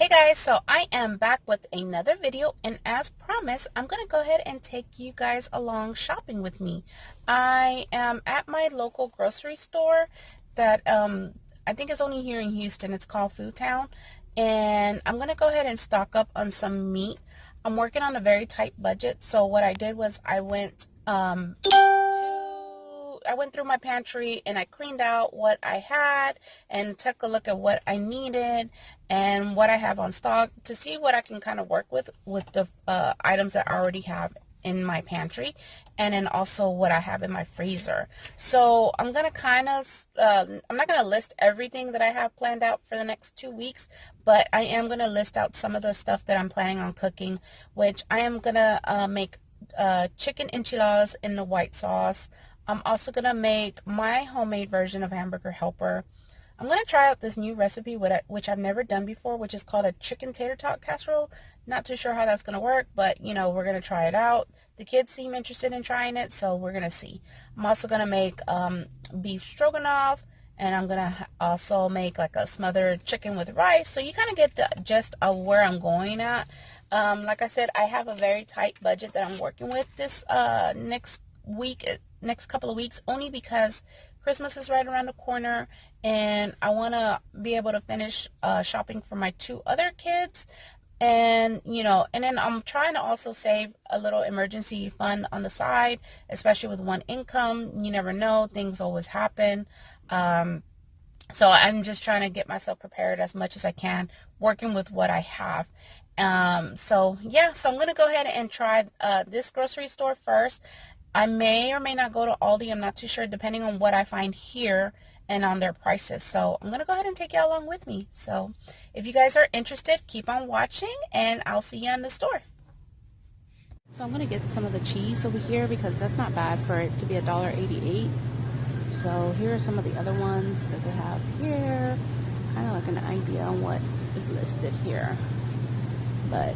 Hey guys, so I am back with another video, and as promised, I'm going to go ahead and take you guys along shopping with me. I am at my local grocery store that I think is only here in Houston. It's called Food Town, and I'm going to go ahead and stock up on some meat. I'm working on a very tight budget, so what I did was I went through my pantry and I cleaned out what I had and took a look at what I needed and what I have on stock to see what I can kind of work with the items that I already have in my pantry, and then also what I have in my freezer. So I'm going to I'm not going to list everything that I have planned out for the next 2 weeks, but I am going to list out some of the stuff that I'm planning on cooking, which I am going to make chicken enchiladas in the white sauce. I'm also going to make my homemade version of Hamburger Helper. I'm going to try out this new recipe, which I've never done before, which is called a chicken tater tot casserole. Not too sure how that's going to work, but, we're going to try it out. The kids seem interested in trying it, so we're going to see. I'm also going to make beef stroganoff, and I'm going to also make like a smothered chicken with rice. So you kind of get the gist of where I'm going at. Like I said, I have a very tight budget that I'm working with this next couple of weeks, only because Christmas is right around the corner and I want to be able to finish shopping for my two other kids. And and then I'm trying to also save a little emergency fund on the side, especially with one income. You never know, things always happen. So I'm just trying to get myself prepared as much as I can, working with what I have. So yeah, so I'm going to go ahead and try this grocery store first. I may or may not go to Aldi. I'm not too sure, depending on what I find here and on their prices. So I'm going to go ahead and take you along with me. So if you guys are interested, keep on watching, and I'll see you in the store. So I'm going to get some of the cheese over here because that's not bad for it to be $1.88. So here are some of the other ones that they have here. Kind of like an idea on what is listed here. But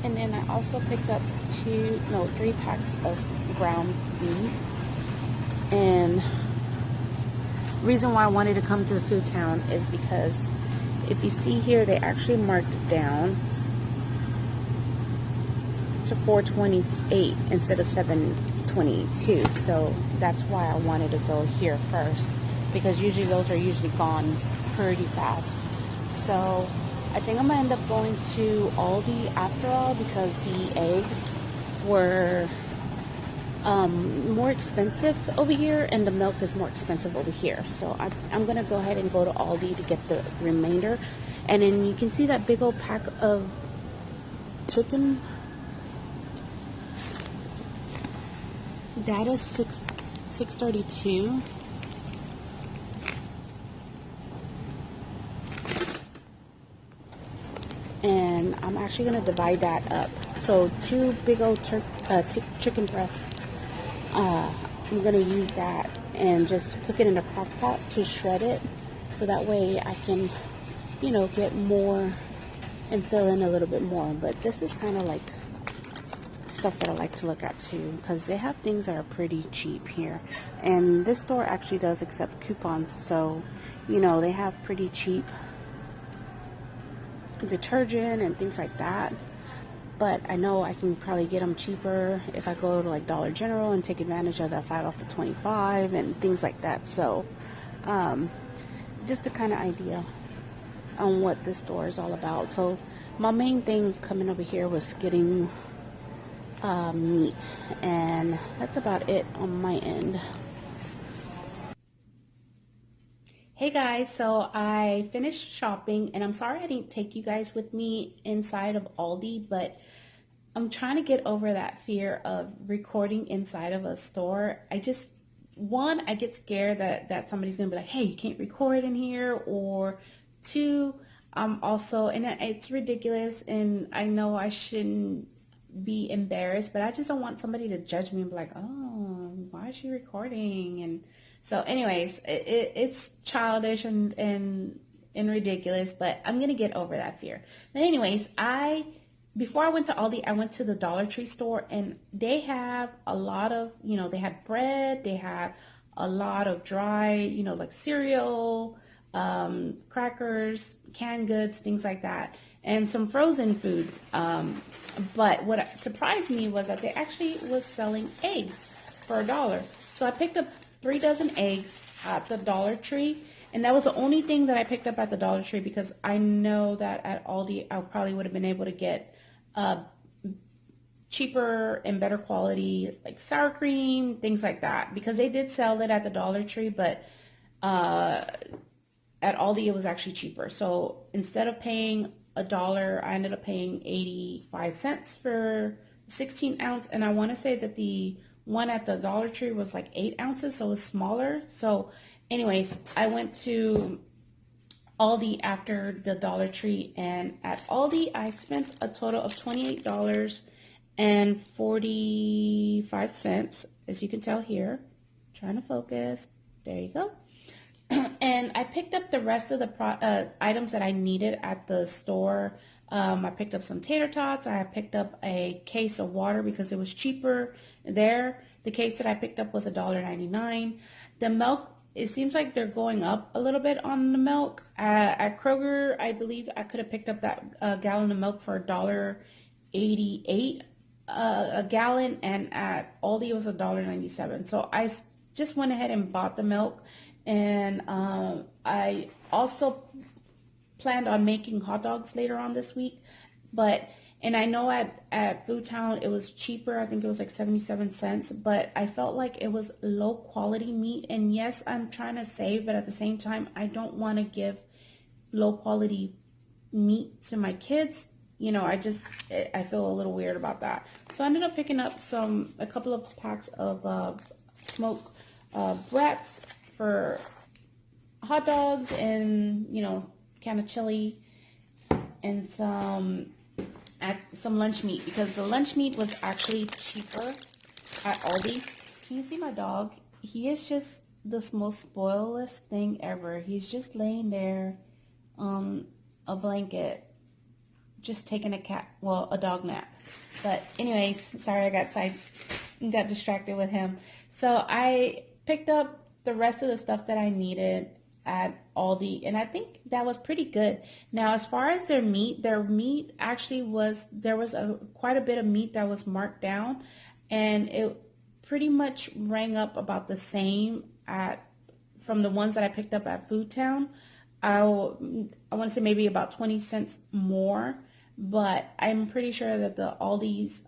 and then I also picked up 3 packs of ground beef. And the reason why I wanted to come to the Food Town is because if you see here, they actually marked it down to $4.28 instead of $7.22. So that's why I wanted to go here first, because usually those are usually gone pretty fast. So I think I'm gonna end up going to Aldi after all, because the eggs were more expensive over here and the milk is more expensive over here. So I'm gonna go ahead and go to Aldi to get the remainder. And then you can see that big old pack of chicken. That is $6.32. And I'm actually going to divide that up. So 2 big old chicken breasts. I'm going to use that and just cook it in a crock pot to shred it. So that way I can, get more and fill in a little bit more. But this is kind of like stuff that I like to look at too, because they have things that are pretty cheap here. And this store actually does accept coupons. So, they have pretty cheap detergent and things like that, but I know I can probably get them cheaper if I go to like Dollar General and take advantage of that 5 off of 25 and things like that. So just a kind of idea on what this store is all about. So my main thing coming over here was getting meat, and that's about it on my end. Hey guys, so I finished shopping, and I'm sorry I didn't take you guys with me inside of Aldi, but I'm trying to get over that fear of recording inside of a store. I get scared that somebody's gonna be like, hey, you can't record in here, or 2, also, and it's ridiculous, and I know I shouldn't be embarrassed, but I just don't want somebody to judge me and be like, oh, why is she recording? And so anyways, it's childish and ridiculous, but I'm going to get over that fear. But anyways, I before I went to Aldi, I went to the Dollar Tree store, and they have a lot of, they had bread, they had a lot of dry, like cereal, crackers, canned goods, things like that, and some frozen food. But what surprised me was that they actually was selling eggs for $1. So I picked up 3 dozen eggs at the Dollar Tree. And that was the only thing that I picked up at the Dollar Tree, because I know that at Aldi I probably would have been able to get uh, cheaper and better quality, like sour cream, things like that, because they did sell it at the Dollar Tree, but uh, at Aldi it was actually cheaper. So instead of paying $1, I ended up paying 85 cents for 16 ounce. And I want to say that the one at the Dollar Tree was like 8 ounces, so it was smaller. So anyways, I went to Aldi after the Dollar Tree, and at Aldi I spent a total of $28.45, as you can tell here. Trying to focus. There you go. And I picked up the rest of the items that I needed at the store. I picked up some tater tots. I picked up a case of water because it was cheaper there. The case that I picked up was $1.99. The milk, it seems like they're going up a little bit on the milk. At Kroger, I believe I could have picked up that gallon of milk for $1.88 a gallon, and at Aldi it was $1.97. So I just went ahead and bought the milk. And I also planned on making hot dogs later on this week, and I know at Food Town it was cheaper. I think it was like 77 cents, but I felt like it was low quality meat. And yes, I'm trying to save, but at the same time, I don't want to give low quality meat to my kids. I feel a little weird about that. So I ended up picking up a couple of packs of smoked brats for hot dogs, and can of chili, and some lunch meat, because the lunch meat was actually cheaper at Aldi. Can you see my dog? He is just the most spoilest thing ever. He's just laying there on a blanket, just taking a dog nap. But anyways, sorry, I got distracted with him. So I picked up the rest of the stuff that I needed at Aldi, and I think that was pretty good. Now, as far as their meat actually there was quite a bit of meat that was marked down, and it pretty much rang up about the same from the ones that I picked up at Food Town. I want to say maybe about 20 cents more, but I'm pretty sure that the Aldi's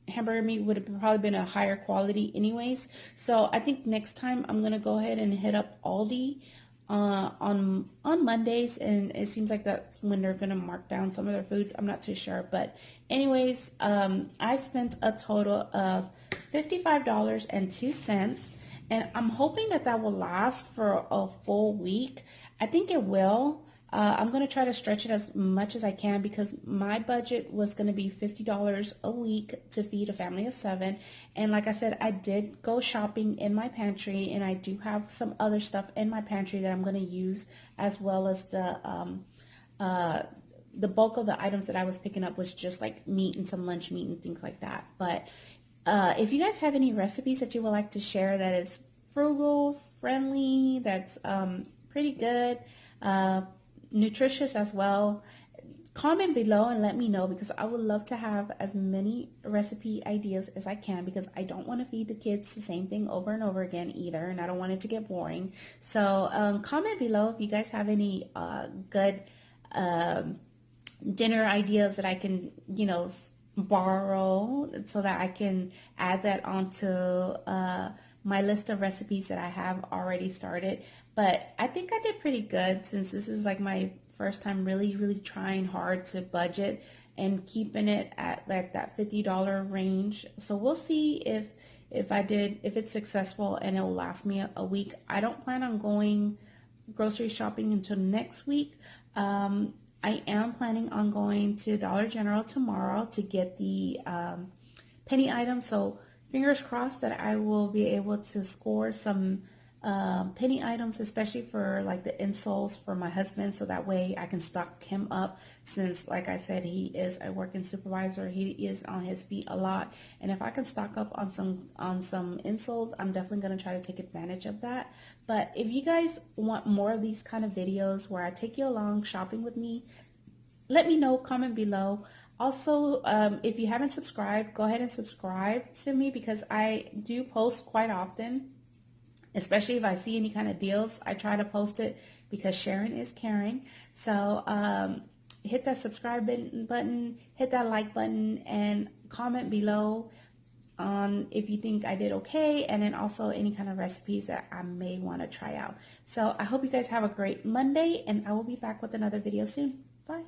hamburger meat would have probably been a higher quality anyways. So I think next time I'm gonna go ahead and hit up Aldi on Mondays, and it seems like that's when they're gonna mark down some of their foods. I'm not too sure, but anyways, I spent a total of $55.02, and I'm hoping that will last for a full week. I think it will. I'm going to try to stretch it as much as I can, because my budget was going to be $50 a week to feed a family of 7. And like I said, I did go shopping in my pantry, and I do have some other stuff in my pantry that I'm going to use, as well as the bulk of the items that I was picking up was just like meat and some lunch meat and things like that. But if you guys have any recipes that you would like to share that is frugal, friendly, that's pretty good, nutritious as well, comment below and let me know, because I would love to have as many recipe ideas as I can, because I don't want to feed the kids the same thing over and over again either, and I don't want it to get boring. So comment below if you guys have any good dinner ideas that I can borrow, so that I can add that onto my list of recipes that I have already started. But I think I did pretty good, since this is like my first time really trying hard to budget and keeping it at like that $50 range. So we'll see if it's successful and it'll last me a week. I don't plan on going grocery shopping until next week. I am planning on going to Dollar General tomorrow to get the penny items. So fingers crossed that I will be able to score some penny items, especially for like the insoles for my husband, so that way I can stock him up, since like I said, he is a working supervisor. He is on his feet a lot, and if I can stock up on some insoles, I'm definitely going to try to take advantage of that. But if you guys want more of these kind of videos where I take you along shopping with me, let me know, comment below. Also, if you haven't subscribed, go ahead and subscribe to me, because I do post quite often, especially if I see any kind of deals. I try to post it because sharing is caring. So hit that subscribe button, hit that like button, and comment below on if you think I did okay, and then also any kind of recipes that I may want to try out. So I hope you guys have a great Monday, and I will be back with another video soon. Bye.